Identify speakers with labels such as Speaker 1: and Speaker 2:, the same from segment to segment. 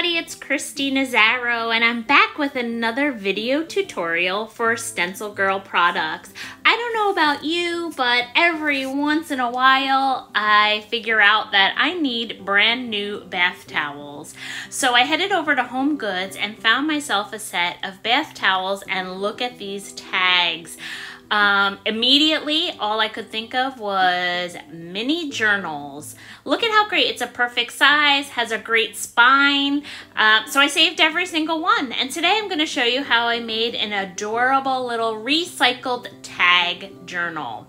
Speaker 1: everybody, it's Kristi Nazzaro and I'm back with another video tutorial for StencilGirl products. I don't know about you, but every once in a while I figure out that I need brand new bath towels. So I headed over to Home Goods and found myself a set of bath towels, and look at these tags. Immediately, all I could think of was mini journals. Look at how great. It's a perfect size, has a great spine. So I saved every single one. And today I'm going to show you how I made an adorable little recycled tag journal.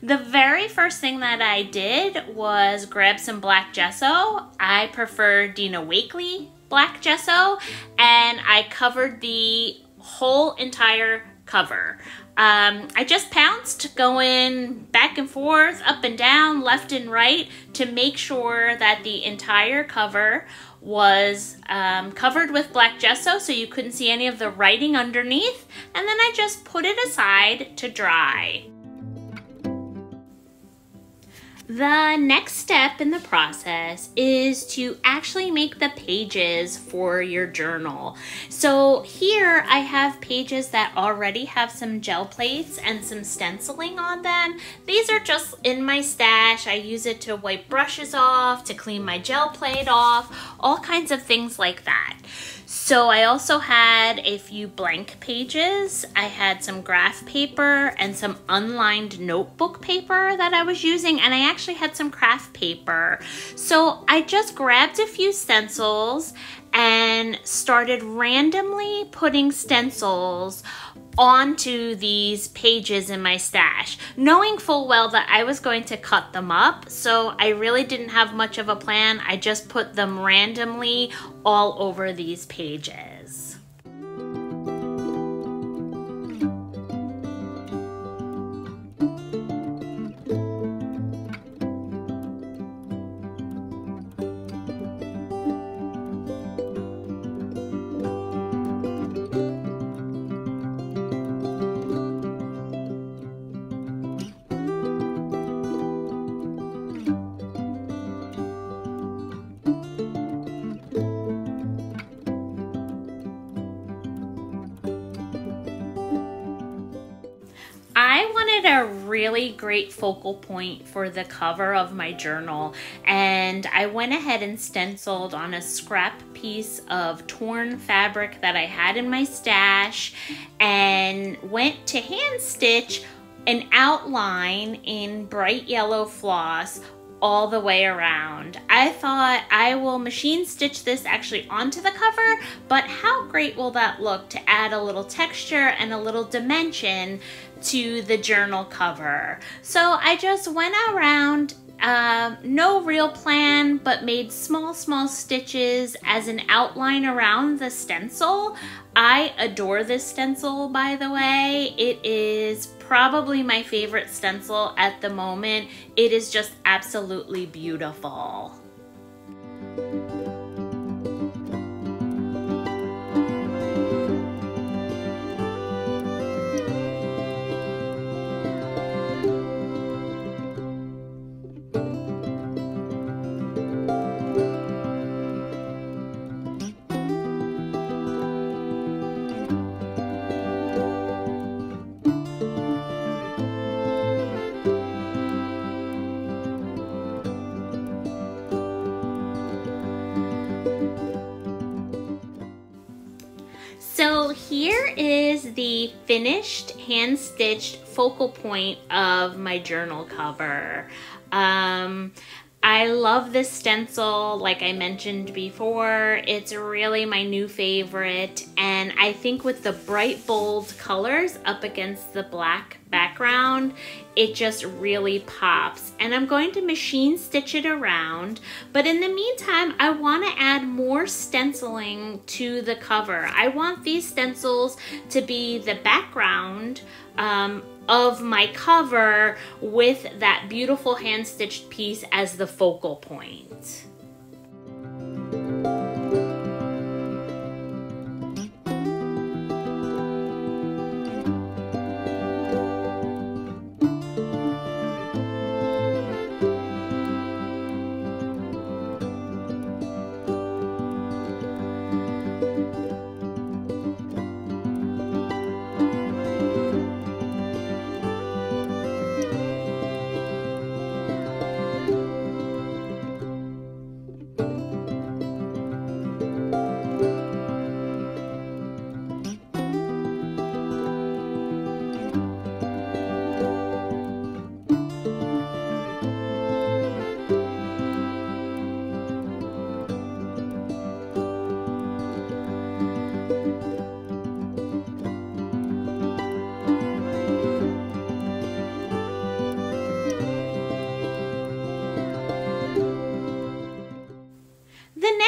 Speaker 1: The very first thing that I did was grab some black gesso. I prefer Dina Wakley black gesso, and I covered the whole entire cover. I just pounced, going back and forth, up and down, left and right, to make sure that the entire cover was covered with black gesso so you couldn't see any of the writing underneath, and then I just put it aside to dry. The next step in the process is to actually make the pages for your journal. So here I have pages that already have some gel plates and some stenciling on them. These are just in my stash. I use it to wipe brushes off, to clean my gel plate off, all kinds of things like that. So I also had a few blank pages. I had some graph paper and some unlined notebook paper that I was using, and I actually had some craft paper. So I just grabbed a few stencils and started randomly putting stencils onto these pages in my stash, knowing full well that I was going to cut them up, so I really didn't have much of a plan. I just put them randomly all over these pages. I wanted a really great focal point for the cover of my journal, and I went ahead and stenciled on a scrap piece of torn fabric that I had in my stash and went to hand stitch an outline in bright yellow floss all the way around. I thought I will machine stitch this actually onto the cover, but how great will that look to add a little texture and a little dimension to the journal cover. So I just went around, no real plan, but made small stitches as an outline around the stencil. I adore this stencil, by the way. It is probably my favorite stencil at the moment. It is just absolutely beautiful. So here is the finished hand-stitched focal point of my journal cover. I love this stencil, like I mentioned before. It's really my new favorite, and I think with the bright, bold colors up against the black background, it just really pops. And I'm going to machine stitch it around, but in the meantime, I want to add more stenciling to the cover. I want these stencils to be the background of my cover with that beautiful hand-stitched piece as the focal point.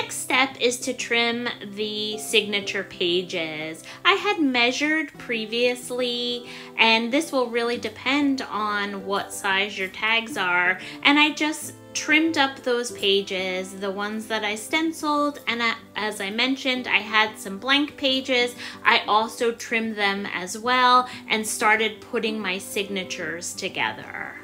Speaker 1: next step is to trim the signature pages. I had measured previously, and this will really depend on what size your tags are, and I just trimmed up those pages, the ones that I stenciled, and as I mentioned, I had some blank pages. I also trimmed them as well and started putting my signatures together.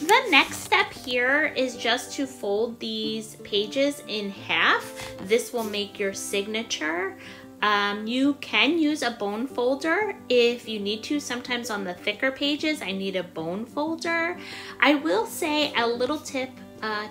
Speaker 1: The next step here is just to fold these pages in half. This will make your signature. You can use a bone folder if you need to. Sometimes on the thicker pages, I need a bone folder. I will say a little tip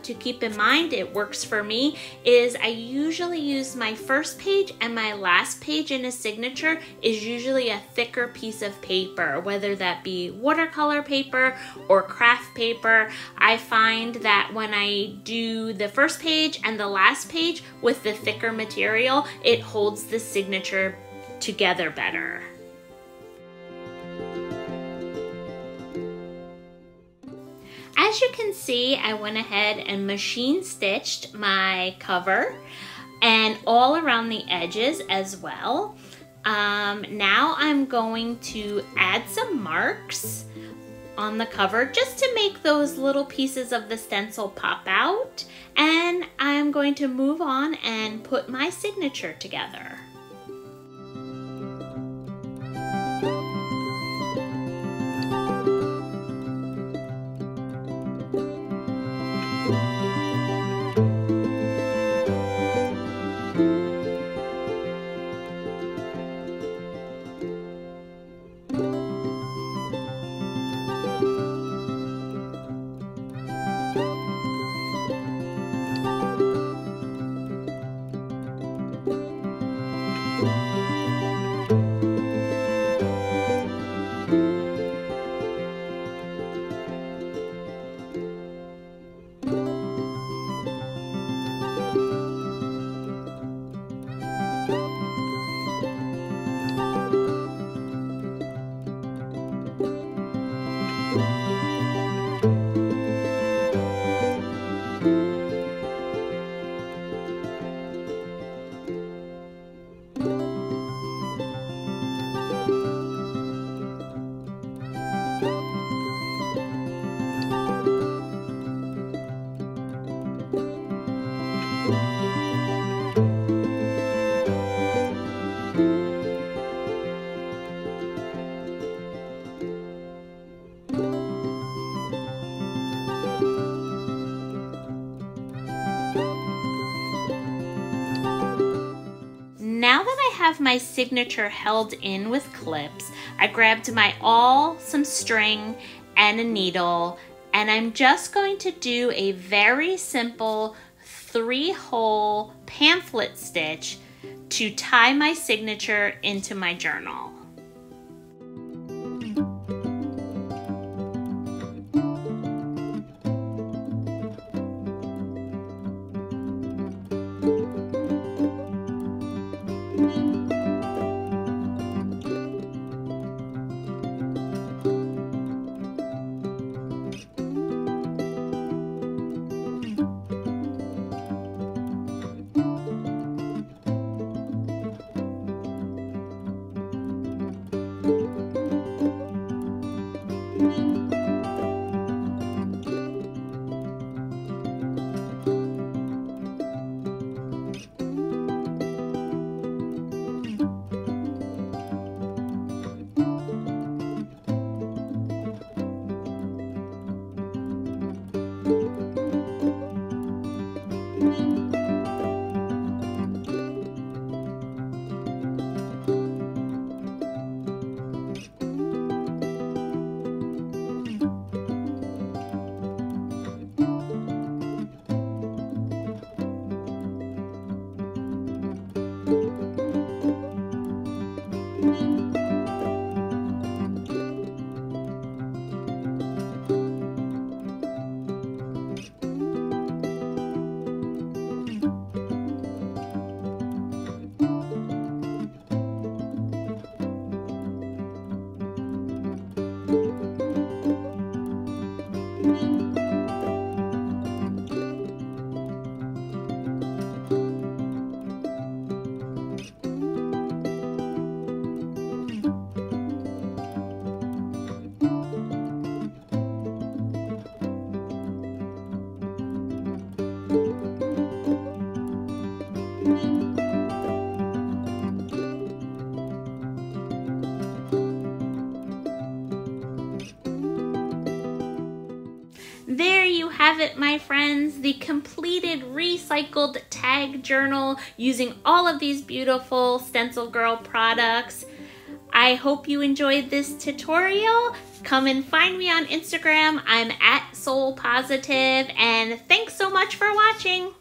Speaker 1: to keep in mind, it works for me, is I usually use my first page and my last page in a signature is usually a thicker piece of paper, whether that be watercolor paper or craft paper. I find that when I do the first page and the last page with the thicker material, it holds the signature together better. As you can see, I went ahead and machine stitched my cover and all around the edges as well. Now I'm going to add some marks on the cover just to make those little pieces of the stencil pop out, and I'm going to move on and put my signature together. Now that I have my signature held in with clips, I grabbed my awl, some string, and a needle, and I'm just going to do a very simple 3-hole pamphlet stitch to tie my signature into my journal. there you have it, my friends, the completed recycled tag journal using all of these beautiful StencilGirl products. I hope you enjoyed this tutorial. Come and find me on Instagram. I'm @SoulPositive, and thanks so much for watching.